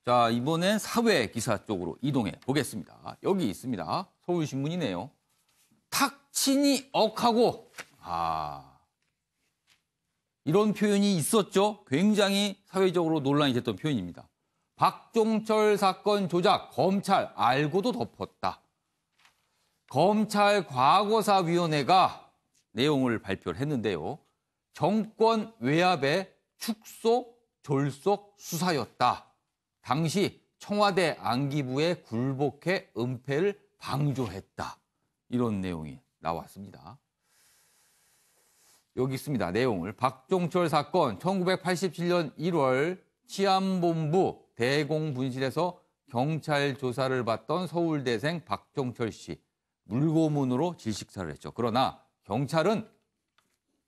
자, 이번엔 사회 기사 쪽으로 이동해 보겠습니다. 여기 있습니다. 서울신문이네요. 탁친이 억하고, 이런 표현이 있었죠. 굉장히 사회적으로 논란이 됐던 표현입니다. 박종철 사건 조작, 검찰 알고도 덮었다. 검찰 과거사위원회가 내용을 발표를 했는데요. 정권 외압의 축소, 졸속 수사였다. 당시 청와대 안기부에 굴복해 은폐를 방조했다. 이런 내용이 나왔습니다. 여기 있습니다. 내용을. 박종철 사건 1987년 1월 치안본부 대공분실에서 경찰 조사를 받던 서울대생 박종철 씨. 물고문으로 질식사를 했죠. 그러나 경찰은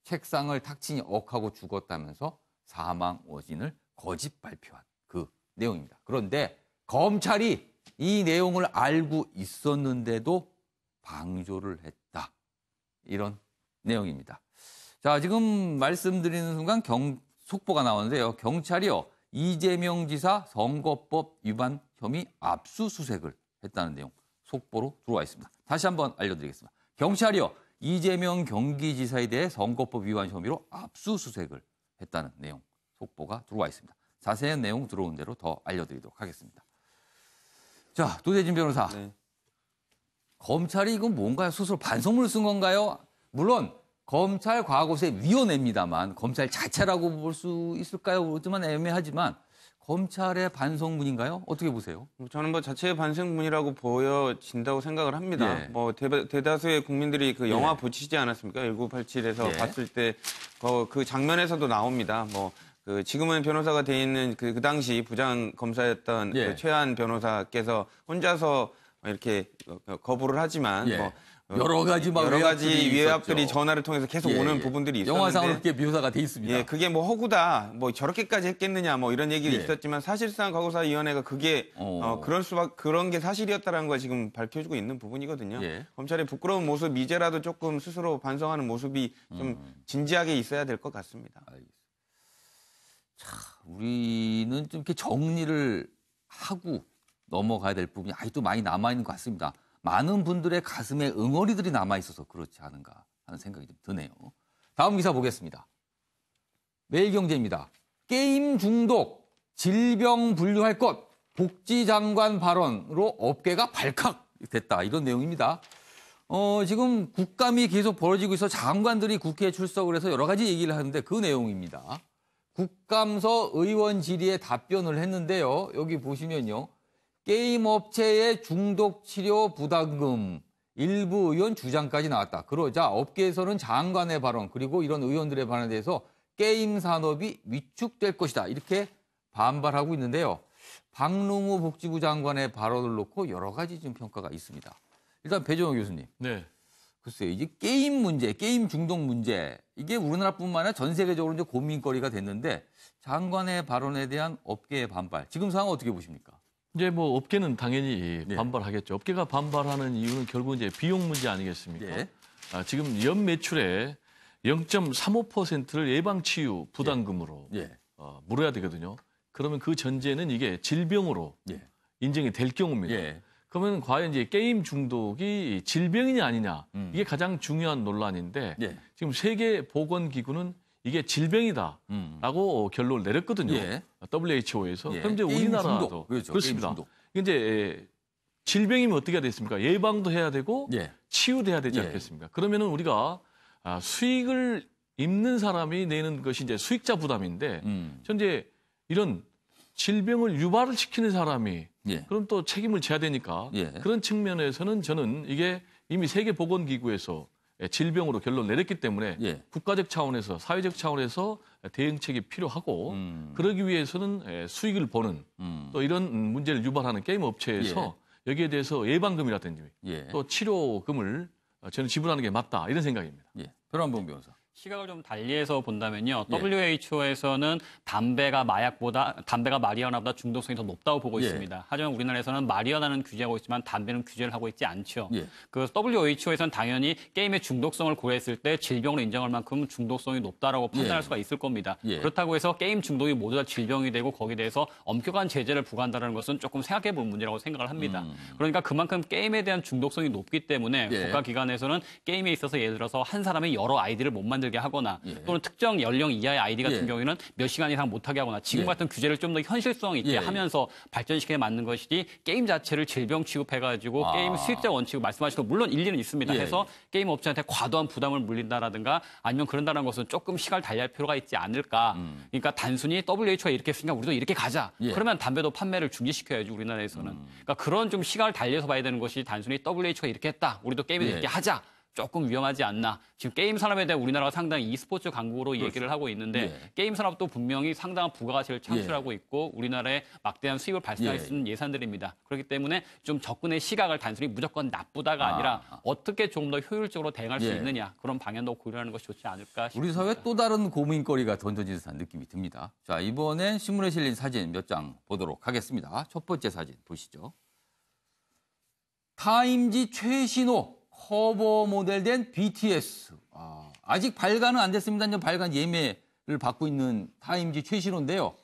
책상을 탁친이 억하고 죽었다면서 사망 원인을 거짓 발표한 그 내용입니다. 그런데 검찰이 이 내용을 알고 있었는데도 방조를 했다. 이런 내용입니다. 자, 지금 말씀드리는 순간 속보가 나오는데요. 경찰이요. 이재명 지사 선거법 위반 혐의 압수수색을 했다는 내용 속보로 들어와 있습니다. 다시 한번 알려드리겠습니다. 경찰이요. 이재명 경기지사에 대해 선거법 위반 혐의로 압수수색을 했다는 내용 속보가 들어와 있습니다. 자세한 내용 들어온 대로 더 알려드리도록 하겠습니다. 자, 도대진 변호사. 네. 검찰이 이건 뭔가요? 스스로 반성문을 쓴 건가요? 물론 검찰 과거세 위원회입니다만 검찰 자체라고 볼 수 있을까요? 그렇지만 애매하지만 검찰의 반성문인가요? 어떻게 보세요? 저는 뭐 자체의 반성문이라고 보여진다고 생각을 합니다. 예. 뭐 대다수의 국민들이 그 영화 보시지 않았습니까? 1987에서 봤을 때 그 장면에서도 나옵니다. 뭐 그 지금은 변호사가 돼 있는 그 당시 부장 검사였던 그 최한 변호사께서 혼자서 이렇게 거부를 하지만 뭐 여러 가지 외압들이 전화를 통해서 계속 오는 부분들이 있었는데 영화상으로 그렇게 묘사가 돼 있습니다. 예, 그게 뭐 허구다, 뭐 저렇게까지 했겠느냐, 뭐 이런 얘기가 있었지만 사실상 과거사위원회가 그게 그런 게 사실이었다는 걸 지금 밝혀주고 있는 부분이거든요. 검찰의 부끄러운 모습 이제라도 조금 스스로 반성하는 모습이 좀 진지하게 있어야 될 것 같습니다. 자, 우리는 좀 이렇게 정리를 하고 넘어가야 될 부분이 아직도 많이 남아 있는 것 같습니다. 많은 분들의 가슴에 응어리들이 남아있어서 그렇지 않은가 하는 생각이 좀 드네요. 다음 기사 보겠습니다. 매일경제입니다. 게임 중독, 질병 분류할 것, 복지장관 발언으로 업계가 발칵됐다. 이런 내용입니다. 지금 국감이 계속 벌어지고 있어 장관들이 국회에 출석을 해서 여러 가지 얘기를 하는데 그 내용입니다. 국감서 의원 질의에 답변을 했는데요. 여기 보시면요. 게임 업체의 중독 치료 부담금 일부 의원 주장까지 나왔다. 그러자 업계에서는 장관의 발언 그리고 이런 의원들의 발언에 대해서 게임 산업이 위축될 것이다. 이렇게 반발하고 있는데요. 박능우 복지부 장관의 발언을 놓고 여러 가지 좀 평가가 있습니다. 일단 배종호 교수님. 네. 글쎄요. 이제 게임 문제, 게임 중독 문제 이게 우리나라뿐만 아니라 전 세계적으로 이제 고민거리가 됐는데 장관의 발언에 대한 업계의 반발. 지금 상황 어떻게 보십니까? 이제 뭐 업계는 당연히 반발하겠죠. 업계가 반발하는 이유는 결국 이제 비용 문제 아니겠습니까? 지금 연 매출의 0.35%를 예방치유 부담금으로 물어야 되거든요. 그러면 그 전제는 이게 질병으로 인정이 될 경우입니다. 그러면 과연 이제 게임 중독이 질병이냐 아니냐 이게 가장 중요한 논란인데 지금 세계보건기구는 이게 질병이다라고 결론을 내렸거든요. WHO에서. 그럼 이제 우리나라도 그렇습니다. 이제 질병이면 어떻게 해야 되겠습니까? 예방도 해야 되고 치유돼야 되지 않겠습니까? 그러면은 우리가 수익을 입는 사람이 내는 것이 이제 수익자 부담인데 현재 이런 질병을 유발을 시키는 사람이 그럼 또 책임을 져야 되니까 그런 측면에서는 저는 이게 이미 세계보건기구에서 질병으로 결론 내렸기 때문에 국가적 차원에서 사회적 차원에서 대응책이 필요하고 그러기 위해서는 수익을 보는 또 이런 문제를 유발하는 게임 업체에서 여기에 대해서 예방금이라든지 또 치료금을 저는 지불하는 게 맞다 이런 생각입니다. 변환봉 변호사. 시각을 좀 달리해서 본다면요. 예. WHO에서는 담배가 마리화나보다 중독성이 더 높다고 보고 예. 있습니다. 하지만 우리나라에서는 마리화나는 규제하고 있지만 담배는 규제를 하고 있지 않죠. 예. 그 WHO에서는 당연히 게임의 중독성을 고려했을 때 질병으로 인정할 만큼 중독성이 높다라고 판단할 예. 수가 있을 겁니다. 예. 그렇다고 해서 게임 중독이 모두 다 질병이 되고 거기에 대해서 엄격한 제재를 부과한다는 것은 조금 생각해 볼 문제라고 생각을 합니다. 그러니까 그만큼 게임에 대한 중독성이 높기 때문에 예. 국가기관에서는 게임에 있어서 예를 들어서 한 사람이 여러 아이디를 못 만들게 하거나 예. 또는 특정 연령 이하의 아이디 같은 예. 경우에는 몇 시간 이상 못하게 하거나 지금 예. 같은 규제를 좀 더 현실성 있게 예. 하면서 발전시키게 맞는 것이지 게임 자체를 질병 취급해가지고 아. 게임 수익자 원칙을 말씀하신 거 물론 일리는 있습니다. 예. 해서 게임 업체한테 과도한 부담을 물린다라든가 아니면 그런다는 것은 조금 시간을 달리할 필요가 있지 않을까. 그러니까 단순히 WHO가 이렇게 했으니까 우리도 이렇게 가자. 예. 그러면 담배도 판매를 중지시켜야지 우리나라에서는. 그러니까 그런 좀 시간을 달려서 봐야 되는 것이 단순히 WHO가 이렇게 했다. 우리도 게임에서 예. 이렇게 하자. 조금 위험하지 않나. 지금 게임 산업에 대해 우리나라가 상당히 e스포츠 강국으로 얘기를 하고 있는데 예. 게임 산업도 분명히 상당한 부가가치를 창출하고 있고 우리나라에 막대한 수입을 발생할 예. 수 있는 예산들입니다. 그렇기 때문에 좀 접근의 시각을 단순히 무조건 나쁘다가 아. 아니라 어떻게 좀 더 효율적으로 대응할 수 예. 있느냐. 그런 방향도 고려하는 것이 좋지 않을까 싶습니다. 우리 사회에 또 다른 고민거리가 던져진 듯한 느낌이 듭니다. 자, 이번엔 신문에 실린 사진 몇 장 보도록 하겠습니다. 첫 번째 사진 보시죠. 타임지 최신호 커버 모델된 BTS. 아직 발간은 안 됐습니다. 이제 발간 예매를 받고 있는 타임지 최신호인데요.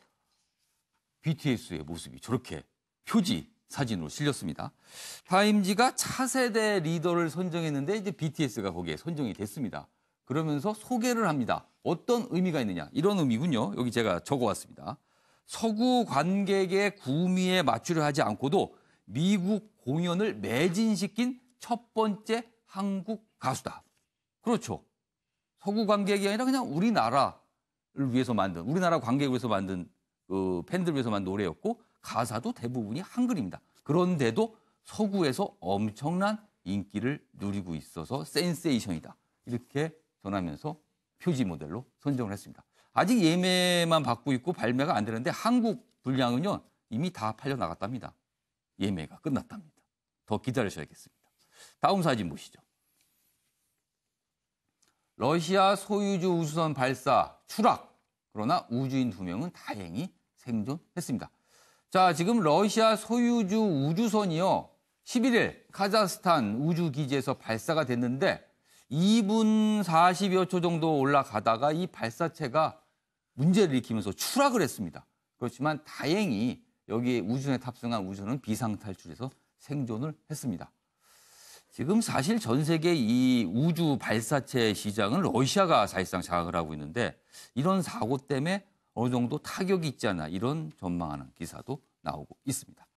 BTS의 모습이 저렇게 표지 사진으로 실렸습니다. 타임지가 차세대 리더를 선정했는데 이제 BTS가 거기에 선정이 됐습니다. 그러면서 소개를 합니다. 어떤 의미가 있느냐. 이런 의미군요. 여기 제가 적어왔습니다. 서구 관객의 구미에 맞추려 하지 않고도 미국 공연을 매진시킨 첫 번째 한국 가수다. 그렇죠. 서구 관객이 아니라 그냥 우리나라를 위해서 만든, 우리나라 관객을 위해서 만든 팬들을 위해서 만든 노래였고 가사도 대부분이 한글입니다. 그런데도 서구에서 엄청난 인기를 누리고 있어서 센세이션이다. 이렇게 전하면서 표지 모델로 선정을 했습니다. 아직 예매만 받고 있고 발매가 안 되는데 한국 분량은요 이미 다 팔려 나갔답니다. 예매가 끝났답니다. 더 기다리셔야겠습니다. 다음 사진 보시죠. 러시아 소유주 우주선 발사 추락. 그러나 우주인 2명은 다행히 생존했습니다. 자, 지금 러시아 소유주 우주선이요. 11일 카자흐스탄 우주기지에서 발사가 됐는데 2분 40여 초 정도 올라가다가 이 발사체가 문제를 일으키면서 추락을 했습니다. 그렇지만 다행히 여기에 우주선에 탑승한 우주선은 비상탈출해서 생존을 했습니다. 지금 사실 전 세계 이 우주 발사체 시장은 러시아가 사실상 장악을 하고 있는데 이런 사고 때문에 어느 정도 타격이 있지 않나 이런 전망하는 기사도 나오고 있습니다.